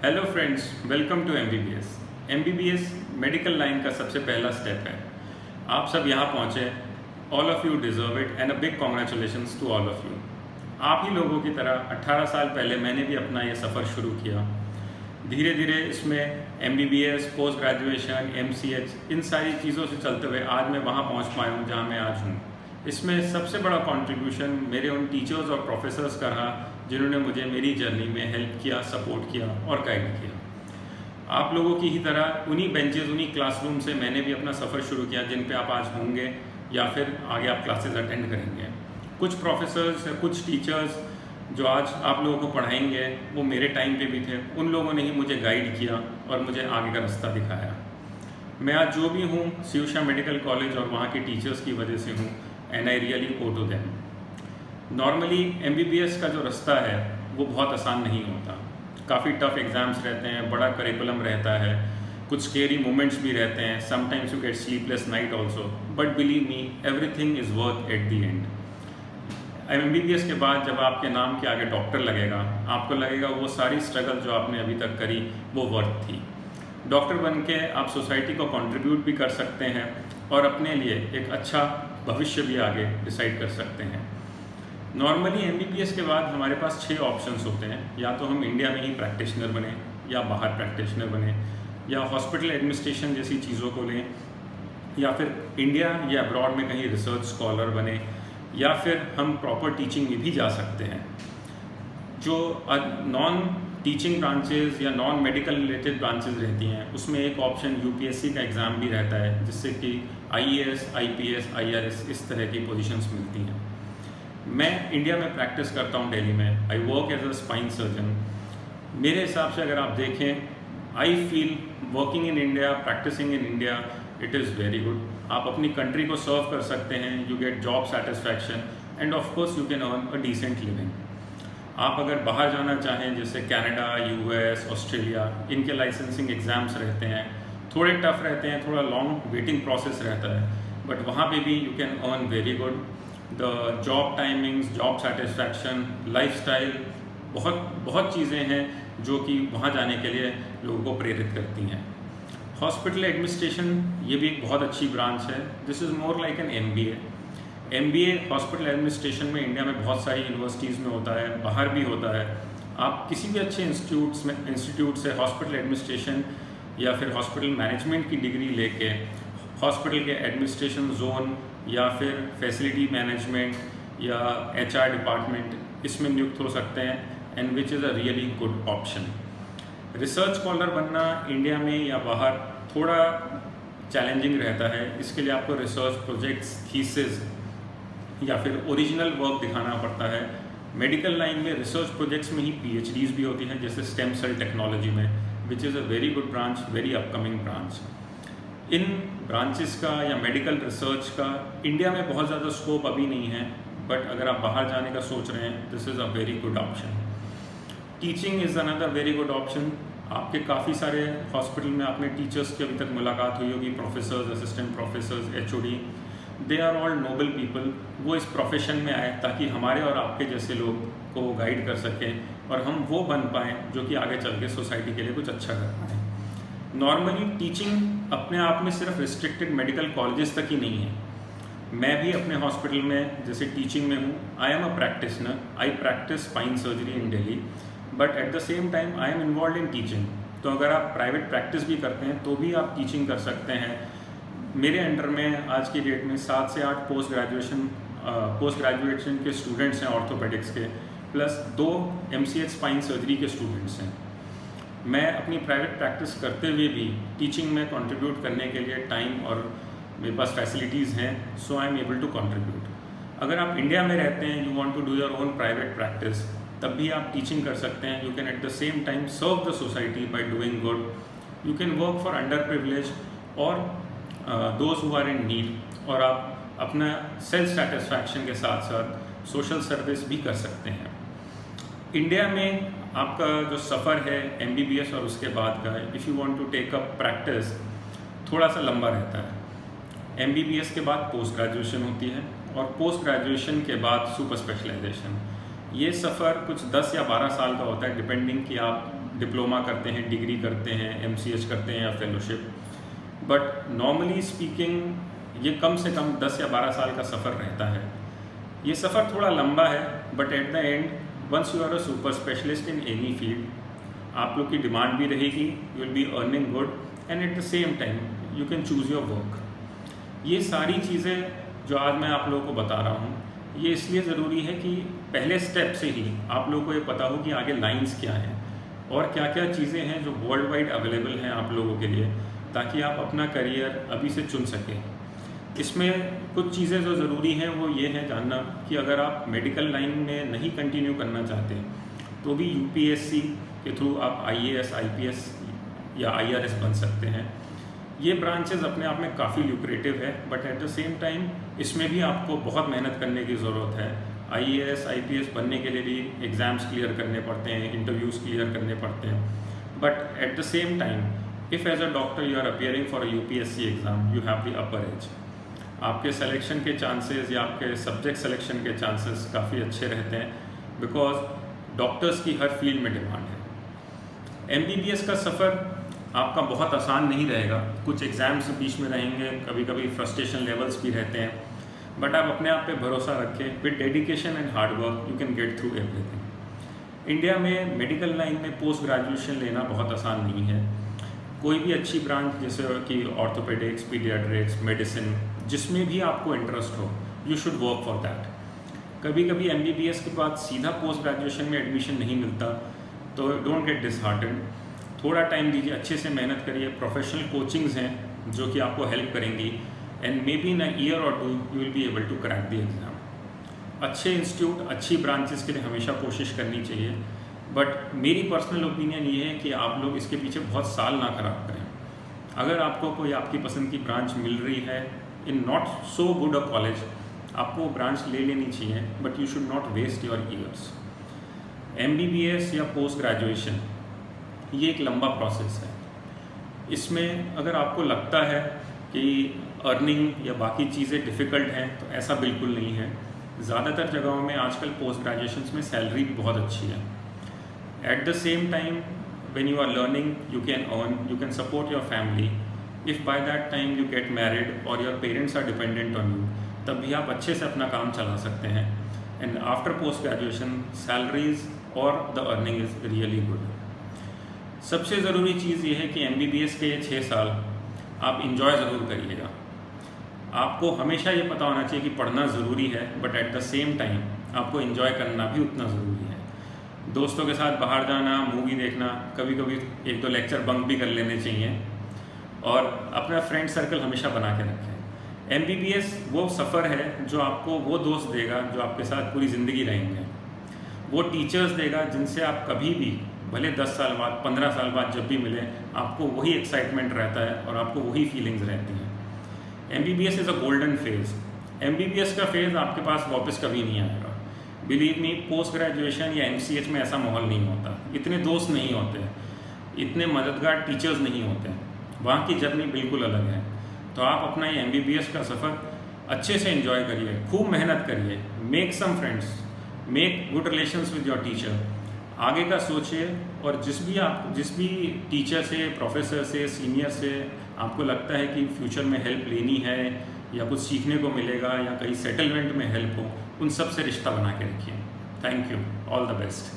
Hello friends, welcome to MBBS. MBBS medical line का सबसे पहला स्टेप है। आप सब यहाँ पहुँचे, all of you deserve it and a big congratulations to all of you. आप ही लोगों की तरह 18 साल पहले मैंने भी अपना ये सफ़र शुरू किया। धीरे धीरे इसमें एमबीबीएस, पोस्ट ग्रेजुएशन, एमसीएच, इन सारी चीज़ों से चलते हुए आज मैं वहाँ पहुँच पाया हूँ जहाँ मैं आज हूँ। इसमें सबसे बड़ा कंट्रीब्यूशन मेरे उन टीचर्स और प्रोफेसर्स का रहा जिन्होंने मुझे मेरी जर्नी में हेल्प किया, सपोर्ट किया और गाइड किया। आप लोगों की ही तरह उन्हीं बेंचेस, उन्हीं क्लासरूम से मैंने भी अपना सफ़र शुरू किया जिन पे आप आज होंगे या फिर आगे आप क्लासेस अटेंड करेंगे। कुछ प्रोफेसर्स, कुछ टीचर्स जो आज आप लोगों को पढ़ाएंगे वो मेरे टाइम पे भी थे। उन लोगों ने ही मुझे गाइड किया और मुझे आगे का रास्ता दिखाया। मैं आज जो भी हूँ शिवशा मेडिकल कॉलेज और वहाँ के टीचर्स की वजह से हूँ, and I really owe to them. Normally MBBS का जो रास्ता है वो बहुत आसान नहीं होता। काफ़ी टफ एग्ज़ाम्स रहते हैं, बड़ा करिकुलम रहता है, कुछ स्केरी मोमेंट्स भी रहते हैं। Sometimes you get sleepless night also, but believe me, everything is worth at the and. MBBS के बाद जब आपके नाम के आगे डॉक्टर लगेगा, आपको लगेगा वो सारी स्ट्रगल जो आपने अभी तक करी वो वर्थ थी। डॉक्टर बन के आप सोसाइटी को कंट्रीब्यूट भी कर सकते हैं और अपने लिए एक अच्छा भविष्य भी आगे डिसाइड कर सकते हैं। नॉर्मली एमबीबीएस के बाद हमारे पास 6 ऑप्शंस होते हैं। या तो हम इंडिया में ही प्रैक्टिशनर बने, या बाहर प्रैक्टिशनर बने, या हॉस्पिटल एडमिनिस्ट्रेशन जैसी चीज़ों को लें, या फिर इंडिया या अब्रॉड में कहीं रिसर्च स्कॉलर बने, या फिर हम प्रॉपर टीचिंग में भी जा सकते हैं। जो नॉन टीचिंग ब्रांचेस या नॉन मेडिकल रिलेटेड ब्रांचेस रहती हैं उसमें एक ऑप्शन यूपीएससी का एग्ज़ाम भी रहता है, जिससे कि आईएएस, आईपीएस, आईआरएस इस तरह की पोजीशंस मिलती हैं। मैं इंडिया में प्रैक्टिस करता हूँ दिल्ली में। I work as a spine surgeon. मेरे हिसाब से अगर आप देखें, I feel working in India, practicing in India, it is very good. आप अपनी कंट्री को सर्व कर सकते हैं, you get job satisfaction and of course you can earn a decent living. आप अगर बाहर जाना चाहें जैसे कनाडा, यूएस, ऑस्ट्रेलिया, इनके लाइसेंसिंग एग्ज़ाम्स रहते हैं, थोड़े टफ रहते हैं, थोड़ा लॉन्ग वेटिंग प्रोसेस रहता है, बट वहाँ पे भी you can earn very good. The job timings, job satisfaction, lifestyle, बहुत बहुत चीज़ें हैं जो कि वहाँ जाने के लिए लोगों को प्रेरित करती हैं। हॉस्पिटल एडमिनिस्ट्रेशन ये भी एक बहुत अच्छी ब्रांच है। This is more like an MBA hospital administration में इंडिया में बहुत सारी यूनिवर्सिटीज़ में होता है, बाहर भी होता है। आप किसी भी अच्छे इंस्टीट्यूट से हॉस्पिटल एडमिनिस्ट्रेशन या फिर हॉस्पिटल मैनेजमेंट की डिग्री लेके हॉस्पिटल के एडमिनिस्ट्रेशन जोन या फिर फैसिलिटी मैनेजमेंट या एचआर डिपार्टमेंट इसमें नियुक्त हो सकते हैं, and which is a really good option. Research scholar बनना इंडिया में या बाहर थोड़ा चैलेंजिंग रहता है। इसके लिए आपको रिसर्च प्रोजेक्ट्स, थीसिस या फिर ओरिजिनल वर्क दिखाना पड़ता है। मेडिकल लाइन में रिसर्च प्रोजेक्ट्स में ही पीएचडीज भी होती हैं, जैसे स्टेम सेल टेक्नोलॉजी में, which is a very good branch, very upcoming branch. In branches का या मेडिकल रिसर्च का इंडिया में बहुत ज़्यादा स्कोप अभी नहीं है, बट अगर आप बाहर जाने का सोच रहे हैं, this is a very good option. Teaching is another very good option. आपके काफ़ी सारे हॉस्पिटल में आपने टीचर्स की अभी तक मुलाकात हुई होगी, professors, assistant professors, HOD, they are all noble people. वो इस प्रोफेशन में आए ताकि हमारे और आपके जैसे लोग को गाइड कर सकें और हम वो बन पाएँ जो कि आगे चल के सोसाइटी के लिए कुछ अच्छा कर पाएँ। नॉर्मली टीचिंग अपने आप में सिर्फ रिस्ट्रिक्टेड मेडिकल कॉलेजेस तक ही नहीं है। मैं भी अपने हॉस्पिटल में जैसे टीचिंग में हूँ, I am a practitioner, I practice spine surgery in Delhi, but at the same time I am involve in teaching. तो अगर आप प्राइवेट प्रैक्टिस भी करते हैं तो भी आप टीचिंग कर सकते हैं। मेरे अंडर में आज की डेट में 7 से 8 पोस्ट ग्रेजुएशन के स्टूडेंट्स हैं ऑर्थोपेडिक्स के, प्लस 2 एमसीएच स्पाइन सर्जरी के स्टूडेंट्स हैं। मैं अपनी प्राइवेट प्रैक्टिस करते हुए भी टीचिंग में कंट्रीब्यूट करने के लिए टाइम और मेरे पास फैसिलिटीज़ हैं, so I am able to contribute. अगर आप इंडिया में रहते हैं, you want to do your own private practice, तब भी आप टीचिंग कर सकते हैं। You can at the same time serve the society by doing good. You can work for under privilege और those who are in need, और आप अपना सेल्फ सेटिस्फैक्शन के साथ साथ सोशल सर्विस भी कर सकते हैं। इंडिया में आपका जो सफ़र है एमबीबीएस और उसके बाद का, if you want to take up practice, थोड़ा सा लंबा रहता है। एमबीबीएस के बाद पोस्ट ग्रेजुएशन होती है और पोस्ट ग्रेजुएशन के बाद सुपर स्पेशलाइजेशन। ये सफ़र कुछ 10 या 12 साल का होता है, डिपेंडिंग कि आप डिप्लोमा करते हैं, डिग्री करते हैं, MCH करते हैं या फेलोशिप। बट नॉर्मली स्पीकिंग ये कम से कम 10 या 12 साल का सफ़र रहता है। ये सफ़र थोड़ा लंबा है, but at the end once you are a super specialist in any field, आप लोग की डिमांड भी रहेगी, you will be earning good and at the same time you can choose your work. ये सारी चीज़ें जो आज मैं आप लोगों को बता रहा हूँ, ये इसलिए ज़रूरी है कि पहले स्टेप से ही आप लोगों को ये पता हो कि आगे लाइंस क्या हैं और क्या क्या चीज़ें हैं जो वर्ल्ड वाइड अवेलेबल हैं आप लोगों के लिए, ताकि आप अपना करियर अभी से चुन सकें। इसमें कुछ चीज़ें जो ज़रूरी हैं वो ये है जानना कि अगर आप मेडिकल लाइन में नहीं कंटिन्यू करना चाहते तो भी UPSC के थ्रू आप IAS, IPS या IRS बन सकते हैं। ये ब्रांचेस अपने आप में काफ़ी ल्यूक्रेटिव है, but at the same time इसमें भी आपको बहुत मेहनत करने की ज़रूरत है। IAS, IPS बनने के लिए भी एग्ज़ाम्स क्लियर करने पड़ते हैं, इंटरव्यूज़ क्लियर करने पड़ते हैं। But at the same time if as a doctor you are appearing for a UPSC exam, you have the upper age. आपके सिलेक्शन के चांसेस या आपके सब्जेक्ट सिलेक्शन के चांसेस काफ़ी अच्छे रहते हैं, बिकॉज डॉक्टर्स की हर फील्ड में डिमांड है। MBBS का सफ़र आपका बहुत आसान नहीं रहेगा, कुछ एग्ज़ाम्स बीच में रहेंगे, कभी कभी फ्रस्ट्रेशन लेवल्स भी रहते हैं, बट आप अपने आप पे भरोसा रखें। With dedication and hard work you can get through everything. India में मेडिकल लाइन में पोस्ट ग्रेजुएशन लेना बहुत आसान नहीं है। कोई भी अच्छी ब्रांच जैसे कि ऑर्थोपेडिक्स, पीडियाट्रिक्स, मेडिसिन, जिसमें भी आपको इंटरेस्ट हो, you should work for that. कभी कभी MBBS के बाद सीधा पोस्ट ग्रेजुएशन में एडमिशन नहीं मिलता, तो डोंट गेट डिसहार्टेंड। थोड़ा टाइम दीजिए, अच्छे से मेहनत करिए। प्रोफेशनल कोचिंग्स हैं जो कि आपको हेल्प करेंगी, and maybe in a year और 2 you will be able to crack the exam. अच्छे इंस्टीट्यूट, अच्छी ब्रांचेस के लिए हमेशा कोशिश करनी चाहिए, बट मेरी पर्सनल ओपिनियन ये है कि आप लोग इसके पीछे बहुत साल ना खराब करें। अगर आपको कोई आपकी पसंद की ब्रांच मिल रही है in not so good a college, आपको वो ब्रांच ले लेनी चाहिए, but you should not waste your years. MBBS या पोस्ट ग्रेजुएशन ये एक लंबा प्रोसेस है। इसमें अगर आपको लगता है कि अर्निंग या बाकी चीज़ें डिफ़िकल्ट हैं, तो ऐसा बिल्कुल नहीं है। ज़्यादातर जगहों में आजकल पोस्ट ग्रेजुएशन में सैलरी भी बहुत अच्छी है। Eight the same time when you are learning, you can earn, you can support your family. If by that time you get married or your parents are dependent on you, तब भी आप अच्छे से अपना काम चला सकते हैं। And after post graduation, salaries or the earning is really good. सबसे ज़रूरी चीज़ ये है कि MBBS के 6 साल आप इंजॉय ज़रूर करिएगा। आपको हमेशा ये पता होना चाहिए कि पढ़ना ज़रूरी है, but at the same time आपको इंजॉय करना भी उतना ज़रूरी है। दोस्तों के साथ बाहर जाना, मूवी देखना, कभी कभी 1-2 लेक्चर बंक भी कर लेने चाहिए, और अपना फ्रेंड सर्कल हमेशा बना के रखें। MBBS वो सफ़र है जो आपको वो दोस्त देगा जो आपके साथ पूरी ज़िंदगी रहेंगे, वो टीचर्स देगा जिनसे आप कभी भी, भले 10 साल बाद, 15 साल बाद जब भी मिलें, आपको वही एक्साइटमेंट रहता है और आपको वही फीलिंग्स रहती हैं। MBBS is a golden phase. MBBS का फेज़ आपके पास वापस कभी नहीं आएगा। बिलीव मी, पोस्ट ग्रेजुएशन या MCH में ऐसा माहौल नहीं होता, इतने दोस्त नहीं होते, इतने मददगार टीचर्स नहीं होते, वहाँ की जर्नी बिल्कुल अलग है। तो आप अपना ये MBBS का सफ़र अच्छे से एंजॉय करिए, खूब मेहनत करिए, make some friends, make good relations with your teacher. आगे का सोचिए, और जिस भी टीचर से, प्रोफेसर से, सीनियर से आपको लगता है कि फ्यूचर में हेल्प लेनी है या कुछ सीखने को मिलेगा या कहीं सेटलमेंट में हेल्प हो, उन सब से रिश्ता बना के रखिए। Thank you, all the best.